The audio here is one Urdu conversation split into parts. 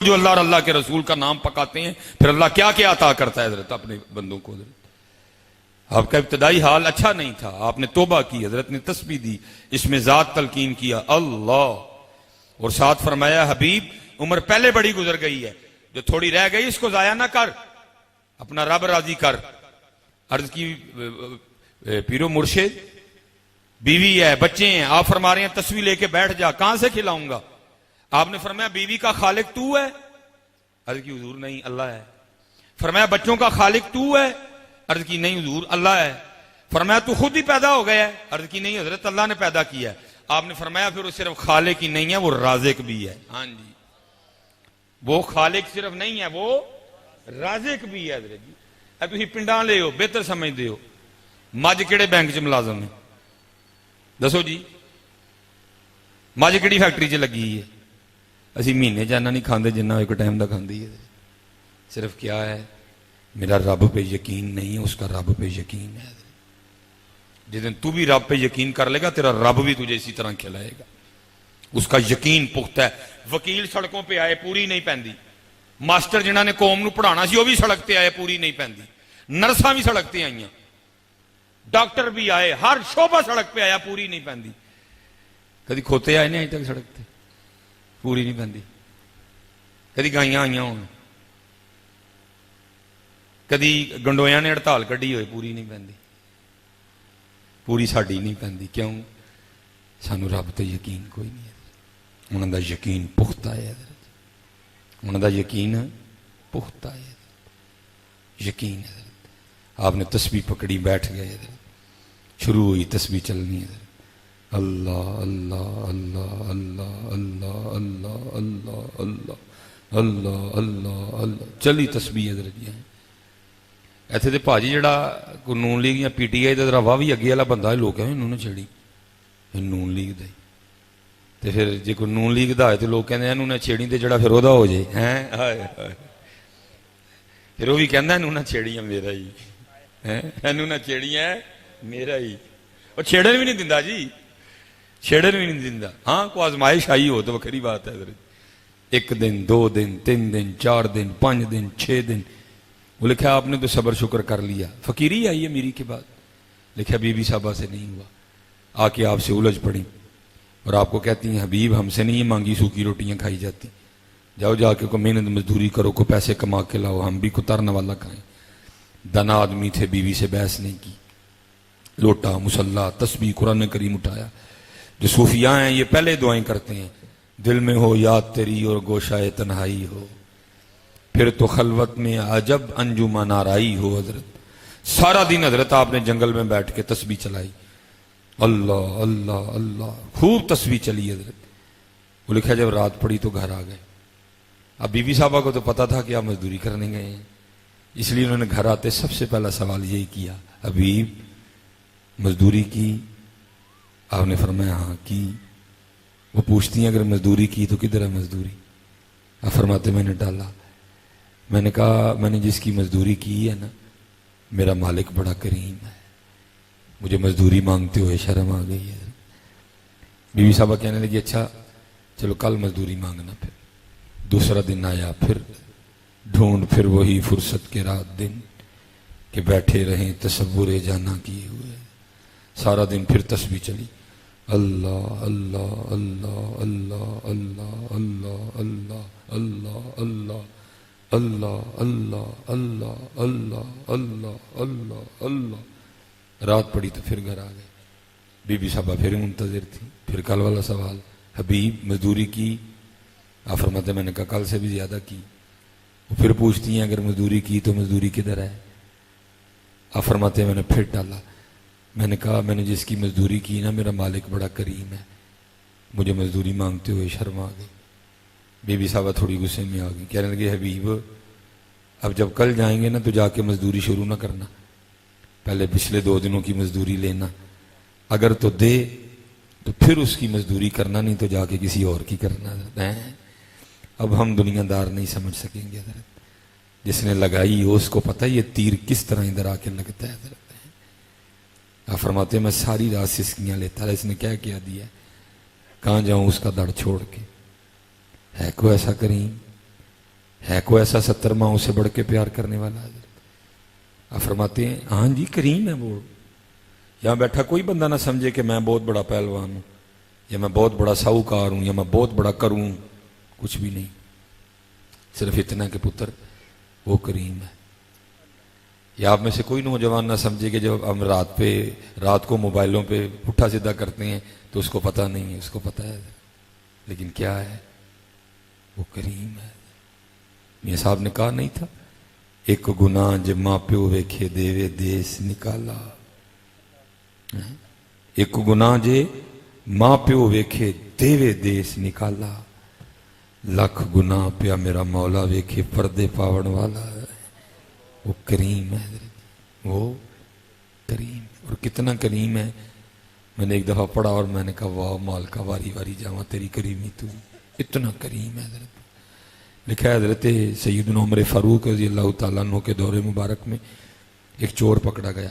جو اللہ اور اللہ کے رسول کا نام پکاتے ہیں، پھر اللہ کیا کیا عطا کرتا ہے حضرت اپنے بندوں کو۔ حضرت آپ کا ابتدائی حال اچھا نہیں تھا، آپ نے توبہ کی، حضرت نے تسبیح دی، اس میں ذات تلقین کیا اللہ، اور ساتھ فرمایا حبیب عمر پہلے بڑی گزر گئی ہے، جو تھوڑی رہ گئی اس کو ضائع نہ کر، اپنا رب راضی کر۔ عرض کی پیرو مرشد بیوی ہے، بچے ہیں، آپ فرما رہے ہیں تسبیح لے کے بیٹھ جا، کہاں سے کھلاؤں گا؟ آپ نے فرمایا بیوی کا خالق تو ہے؟ عرض کی حضور نہیں اللہ ہے۔ فرمایا بچوں کا خالق تو ہے؟ عرض کی نہیں حضور اللہ ہے۔ فرمایا تو خود ہی پیدا ہو گیا ہے؟ عرض کی نہیں حضرت اللہ نے پیدا کیا ہے۔ آپ نے فرمایا پھر وہ صرف خالق ہی نہیں ہے، وہ رازق بھی ہے۔ ہاں جی، وہ خالق صرف نہیں ہے، وہ رازق بھی ہے۔ حضرت جی تھی پنڈاں لے ہو بہتر سمجھ دے ہو، مجھ کہڑے بینک چ ملازم ہے دسو جی؟ مجھ کہڑی فیکٹری چ لگی ہے؟ اسی مہینے جانا نہیں کھاندے جنہ ایک ٹائم دا کھاندی ہے۔ صرف کیا ہے؟ میرا رب پہ یقین نہیں ہے، اس کا رب پہ یقین ہے۔ جس دن تو بھی رب پہ یقین کر لے گا، تیرا رب بھی تجھے اسی طرح کھلائے گا، اس کا یقین پختہ ہے۔ وکیل سڑکوں پہ آئے پوری نہیں پیندی، ماسٹر جنہاں نے قوم نو پڑھانا سی وہ بھی سڑک پہ آئے پوری نہیں پیندی، نرساں بھی سڑک پہ آئیاں، ڈاکٹر بھی آئے، ہر شعبہ سڑک پہ آیا پوری نہیں پیندی۔ کدی کھوتے آئے نہیں اج تک سڑک پہ پوری نہیں پیندی، کدی گائیاں آئیاں ہون، کدی گنڈویاں نے ہڑتال کڈی ہوئے پوری نہیں پیندی، پوری ساڈی نہیں پیندی۔ کیوں؟ سانو رب تے یقین کوئی نہیں ہے، انہاں دا یقین پختہ ہے، انہاں دا یقین پختہ ہے، یقین ہے۔ آپ نے تسبیح پکڑی بیٹھ گئے، شروع ہوئی تسبیح چلنی ہے، اللہ اللہ اللہ اللہ اللہ اللہ اللہ اللہ اللہ اللہ اللہ چلی تسبیح حضرت جی۔ ایتھے تے بھاجی جڑا کوئی نون لیگ یا پی ٹی آئی دا روا بھی اگے والا بندہ لوگ کہیں انہوں نے چھڑی نون لیگ دا، تے پھر جے کوئی نون لیگ دا ہے تے لوگ کہندے انہوں نے چھیڑی تے جڑا پھر او دا ہو جائے ہیں، ہائے ہائے پھر وہ بھی کہندا انہوں نے چھیڑی ہے میرا ہی ہیں، انہوں نے چھیڑی ہے میرا ہی، اور چھیڑن بھی نہیں دیندا جی، چھیڑن بھی نہیں دیندا۔ ہاں کوئی آزمائش آئی ہو تو وکھری بات ہے حضرت، ایک دن دو دن تین دن چار دن 5 دن 6 دن، وہ لکھا آپ نے تو صبر شکر کر لیا، فقیری آئی ہے میری کے بعد، لکھا بی بی صاحبہ سے نہیں ہوا، آ کے آپ سے الجھ پڑی اور آپ کو کہتی ہیں حبیب ہم سے نہیں مانگی سوکھی روٹیاں کھائی جاتی، جاؤ جا کے کوئی محنت مزدوری کرو، کو پیسے کما کے لاؤ، ہم بھی کو ترنے والا کھائیں۔ دنا آدمی تھے، بیوی سے بحث نہیں کی، لوٹا مصلی تسبیح قرآن کریم اٹھایا۔ جو صوفیاء ہیں یہ پہلے دعائیں کرتے ہیں، دل میں ہو یاد تیری اور گوشائے تنہائی ہو، پھر تو خلوت میں عجب انجمن آرائی ہو۔ حضرت سارا دن حضرت آپ نے جنگل میں بیٹھ کے تسبیح چلائی، اللہ اللہ اللہ خوب تسبیح چلی حضرت۔ وہ لکھا جب رات پڑی تو گھر آ گئے، اب بی بی صاحبہ کو تو پتا تھا کہ آپ مزدوری کرنے گئے ہیں، اس لیے انہوں نے گھر آتے سب سے پہلا سوال یہی کیا حبیب مزدوری کی؟ آپ نے فرمایا ہاں کی۔ وہ پوچھتی ہیں اگر مزدوری کی تو کدھر ہے مزدوری؟ آپ فرماتے میں نے ڈالا۔ میں نے کہا میں نے جس کی مزدوری کی ہے نا میرا مالک بڑا کریم ہے، مجھے مزدوری مانگتے ہوئے شرم آ گئی ہے۔ بی بی صاحبہ کہنے لگی اچھا چلو کل مزدوری مانگنا۔ پھر دوسرا دن آیا، پھر ڈھونڈ پھر وہی فرصت کے رات دن کہ بیٹھے رہیں تصور جانا کیے ہوئے، سارا دن پھر تسبیح چلی، اللہ اللہ اللہ اللہ اللہ اللہ اللہ اللہ اللہ اللہ اللہ اللہ اللہ اللہ اللہ اللہ۔ رات پڑی تو پھر گھر آ گئے، بی بی صاحبہ پھر منتظر تھی، پھر کل والا سوال حبیب مزدوری کی؟ آپ فرماتے میں نے کہا کل سے بھی زیادہ کی۔ وہ پھر پوچھتی ہیں اگر مزدوری کی تو مزدوری کدھر ہے؟ آپ فرماتے میں نے پھر ڈالا۔ میں نے کہا میں نے جس کی مزدوری کی نا میرا مالک بڑا کریم ہے، مجھے مزدوری مانگتے ہوئے شرم آ گئی۔ بی بی صاحبہ تھوڑی غصے میں آ گئی، کہنے لگے حبیب اب جب کل جائیں گے نا تو جا کے مزدوری شروع نہ کرنا، پہلے پچھلے 2 دنوں کی مزدوری لینا، اگر تو دے تو پھر اس کی مزدوری کرنا، نہیں تو جا کے کسی اور کی کرنا ہے۔ اب ہم دنیا دار نہیں سمجھ سکیں گے حضرت، جس نے لگائی ہو اس کو پتہ یہ تیر کس طرح ادھر آ کے لگتا ہے حضرت۔ آپ فرماتے ہیں میں ساری رات سسکیاں لیتا تھا، اس نے کیا کیا دیا، کہاں جاؤں اس کا دڑ چھوڑ کے، ہے کوئی ایسا کریم ہے کوئی ایسا 70 ماؤں سے بڑھ کے پیار کرنے والا؟ آپ فرماتے ہیں ہاں جی کریم ہے وہ. یہاں بیٹھا کوئی بندہ نہ سمجھے کہ میں بہت بڑا پہلوان ہوں یا میں بہت بڑا ساہوکار ہوں یا میں بہت بڑا کروں، کچھ بھی نہیں، صرف اتنا کہ پتر وہ کریم ہے. یا آپ میں سے کوئی نوجوان نہ سمجھے کہ جب ہم رات کو موبائلوں پہ پٹھا سیدھا کرتے ہیں تو اس کو پتہ نہیں ہے، اس کو پتہ ہے، لیکن کیا ہے؟ وہ کریم ہے. میاں صاحب نے کہا نہیں تھا ایک گناہ جب ماں پیو ویکھے دیوے دیس نکالا. ایک گناہ جے ماں پیو ویکھے دیوے دیس نکالا، لکھ گناہ پیا میرا مولا ویکھے پردے پاون والا. وہ کریم ہے، وہ کریم. اور کتنا کریم ہے. میں نے ایک دفعہ پڑھا اور میں نے کہا واہ مالکا واری واری جاواں تیری کریمی تو اتنا کریم ہے. حضرت لکھا ہے حضرت سیدنا عمر فاروق رضی اللہ تعالیٰ عنہ کے دور مبارک میں ایک چور پکڑا گیا.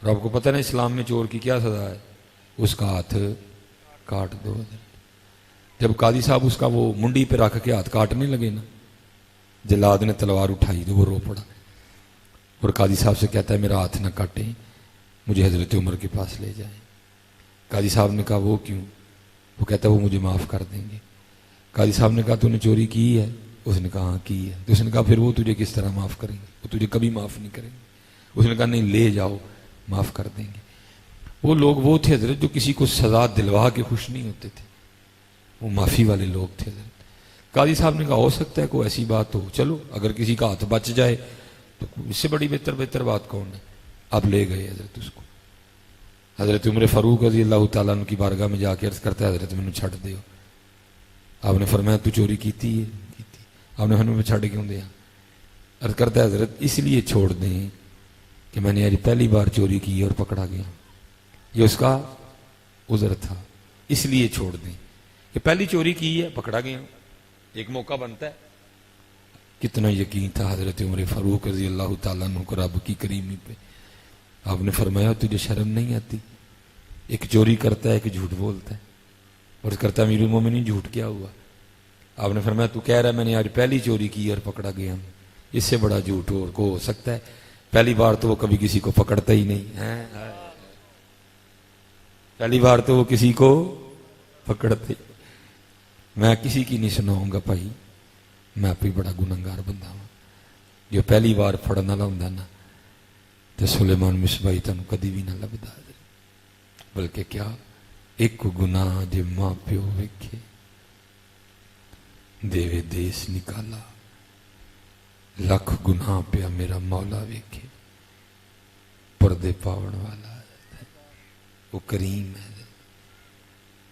اور آپ کو پتہ نا اسلام میں چور کی کیا سزا ہے؟ اس کا ہاتھ کاٹ دو. جب قاضی صاحب اس کا وہ منڈی پہ رکھ کے ہاتھ کاٹنے لگے نا، جلاد نے تلوار اٹھائی تو وہ رو پڑا اور قاضی صاحب سے کہتا ہے میرا ہاتھ نہ کاٹیں، مجھے حضرت عمر کے پاس لے جائیں. قاضی صاحب نے کہا وہ کیوں؟ وہ کہتا ہے وہ مجھے معاف کر دیں گے. قاضی صاحب نے کہا تو نے چوری کی ہے؟ اس نے کہا ہاں کی ہے. تو اس نے کہا پھر وہ تجھے کس طرح معاف کریں گے؟ وہ تجھے کبھی معاف نہیں کریں گے. اس نے کہا نہیں لے جاؤ معاف کر دیں گے. وہ لوگ وہ تھے حضرت جو کسی کو سزا دلوا کے خوش نہیں ہوتے تھے، وہ معافی والے لوگ تھے حضرت. قاضی صاحب نے کہا ہو سکتا ہے کوئی ایسی بات ہو، چلو اگر کسی کا ہاتھ بچ جائے تو اس سے بڑی بہتر بات کون ہے. آپ لے گئے حضرت اس کو. حضرت عمر فاروق رضی اللہ تعالیٰ عنہ کی بارگاہ میں جا کے عرض کرتا ہے حضرت میں چھڑ دیو. آپ نے فرمایا تو چوری کیتی ہے؟ کیتی. آپ نے ہمیں چھڑ کیوں دیا؟ عرض کرتا ہے حضرت اس لیے چھوڑ دیں کہ میں نے آج پہلی بار چوری کی اور پکڑا گیا، یہ اس کا عذر تھا، اس لیے چھوڑ دیں کہ پہلی چوری کی ہے پکڑا گیا، ایک موقع بنتا ہے. کتنا یقین تھا حضرت عمر فاروق رضی اللہ تعالیٰ عنہ کو رب کی کریمی پہ. آپ نے فرمایا تجھے شرم نہیں آتی؟ ایک چوری کرتا ہے ایک جھوٹ بولتا ہے اور کرتا امیر المومنین جھوٹ کیا ہوا؟ آپ نے فرمایا تو کہہ رہا ہے میں نے آج پہلی چوری کی اور پکڑا گیا ہوں، اس سے بڑا جھوٹ اور کو ہو سکتا ہے؟ پہلی بار تو وہ کبھی کسی کو پکڑتا ہی نہیں ہے، پہلی بار تو وہ کسی کو پکڑتے. میں کسی کی نہیں سناؤں گا بھائی، میں آپ ہی بڑا گنہگار بندہ ہوں. جو پہلی بار پڑھنا لاؤں نا تو سلیمان مصباحی تنوں کدی بھی نہ لبدا، بلکہ کیا ایک گناہ جے ماں پیو ویکھے دیوے دیس نکالا، لکھ گناہ پیا میرا مولا ویکھے پردے پاون والا. وہ کریم ہے،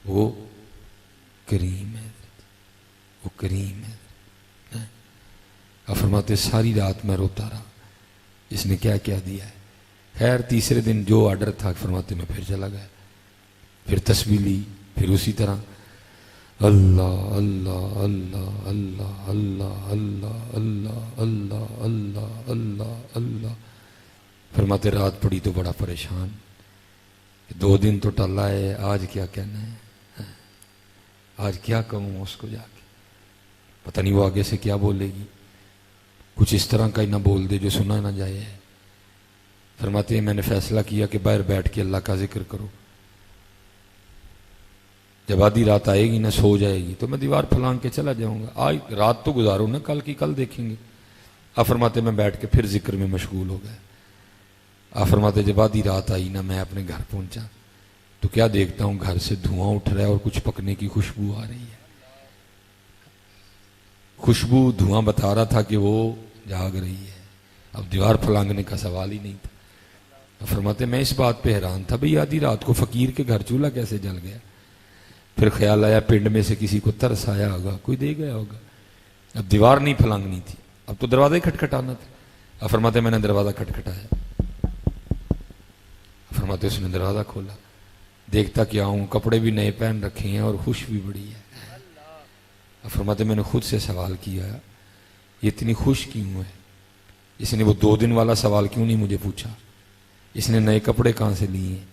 وہ کریم ہے، وہ کریم ہے. آپ فرماتے ساری رات میں روتا رہا، اس نے کیا کیا دیا ہے. خیر تیسرے دن جو آرڈر تھا فرماتے میں پھر چلا گیا، پھر تسبیح لی، پھر اسی طرح اللہ اللہ اللہ اللہ اللہ اللہ اللہ اللہ اللہ اللہ اللہ. فرماتے رات پڑی تو بڑا پریشان، 2 دن تو ٹلا ہے، آج کیا کہنا ہے، آج کیا کہوں اس کو جا کے، پتہ نہیں وہ آگے سے کیا بولے گی، کچھ اس طرح کا ہی نہ بول دے جو سنا نہ جائے. فرماتے ہیں میں نے فیصلہ کیا کہ باہر بیٹھ کے اللہ کا ذکر کرو، جب آدھی رات آئے گی نہ سو جائے گی تو میں دیوار پھلانگ کے چلا جاؤں گا، آج رات تو گزارو نا، کل کی کل دیکھیں گے. آپ فرماتے میں بیٹھ کے پھر ذکر میں مشغول ہو گئے. آپ فرماتے جب آدھی رات آئی نا میں اپنے گھر پہنچا تو کیا دیکھتا ہوں گھر سے دھواں اٹھ رہا ہے اور کچھ پکنے کی خوشبو آ رہی ہے. خوشبو دھواں بتا رہا تھا کہ وہ جاگ رہی ہے. اب دیوار پھلانگنے کا سوال ہی نہیں تھا. فرماتے میں اس بات پہ حیران تھا بھئی آدھی رات کو فقیر کے گھر چولہا کیسے جل گیا. پھر خیال آیا پنڈ میں سے کسی کو ترس آیا ہوگا، کوئی دے گیا ہوگا. اب دیوار نہیں پھلانگنی تھی، اب تو دروازہ ہی کھٹکھٹانا تھا. اب فرماتے میں نے دروازہ کھٹکھٹایا، فرماتے اس نے دروازہ کھولا، دیکھتا کیا ہوں کپڑے بھی نئے پہن رکھے ہیں اور خوش بھی بڑی ہے. اب فرماتے میں نے خود سے سوال کیا یہ اتنی خوش کیوں ہے؟ اس نے وہ 2 دن والا سوال کیوں نہیں مجھے پوچھا؟ اس نے نئے کپڑے کہاں سے لیے ہیں؟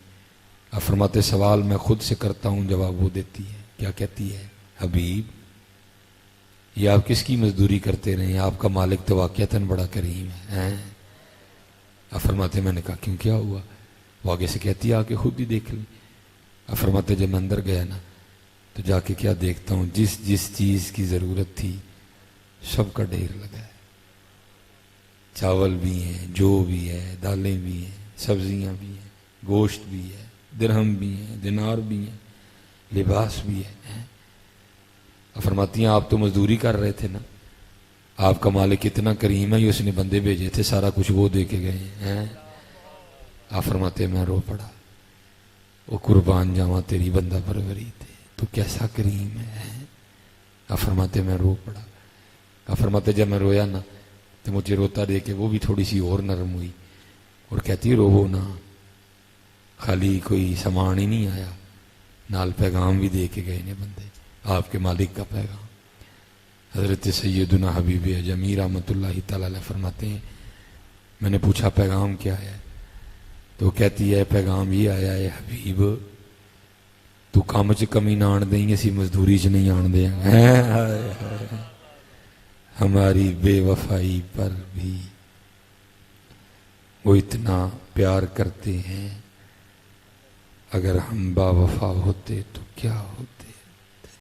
اب فرماتے سوال میں خود سے کرتا ہوں، جواب وہ دیتی ہے. کیا کہتی ہے؟ حبیب یہ آپ کس کی مزدوری کرتے رہے ہیں؟ آپ کا مالک تو واقعتاً بڑا کریم ہے. آپ فرماتے میں نے کہا کیوں کیا ہوا؟ وہ آگے سے کہتی ہے آ کے خود ہی دیکھ لیں. آپ فرماتے جب میں اندر گیا نا تو جا کے کیا دیکھتا ہوں، جس جس چیز کی ضرورت تھی سب کا ڈھیر لگا ہے. چاول بھی ہیں، جو بھی ہے، دالیں بھی ہیں، سبزیاں بھی ہیں، گوشت بھی ہے، درہم بھی ہیں، دینار بھی ہیں، لباس بھی ہے. فرماتی ہیں آپ تو مزدوری کر رہے تھے نا، آپ کا مالک اتنا کریم ہے یہ اس نے بندے بھیجے تھے سارا کچھ وہ دے کے گئے ہیں. آپ فرماتے میں رو پڑا. وہ قربان جاواں تیری بندہ پروری تھے، تو کیسا کریم ہے. آپ فرماتے میں رو پڑا. آپ فرماتے جب میں رویا نا تو مجھے روتا دے کے وہ بھی تھوڑی سی اور نرم ہوئی اور کہتی رو نا، خالی کوئی سامان ہی نہیں آیا، نال پیغام بھی دے کے گئے نے بندے، آپ کے مالک کا پیغام. حضرت سیدنا حبیب اجمی رحمۃ اللہ تعالی علیہ فرماتے ہیں میں نے پوچھا پیغام کیا ہے؟ تو کہتی ہے پیغام یہ آیا ہے حبیب تو کام چ کمی نہ آن دیں، اسی مزدوری چ نہیں آن دیں. ہماری بے وفائی پر بھی وہ اتنا پیار کرتے ہیں، اگر ہم با وفا ہوتے تو کیا ہوتے.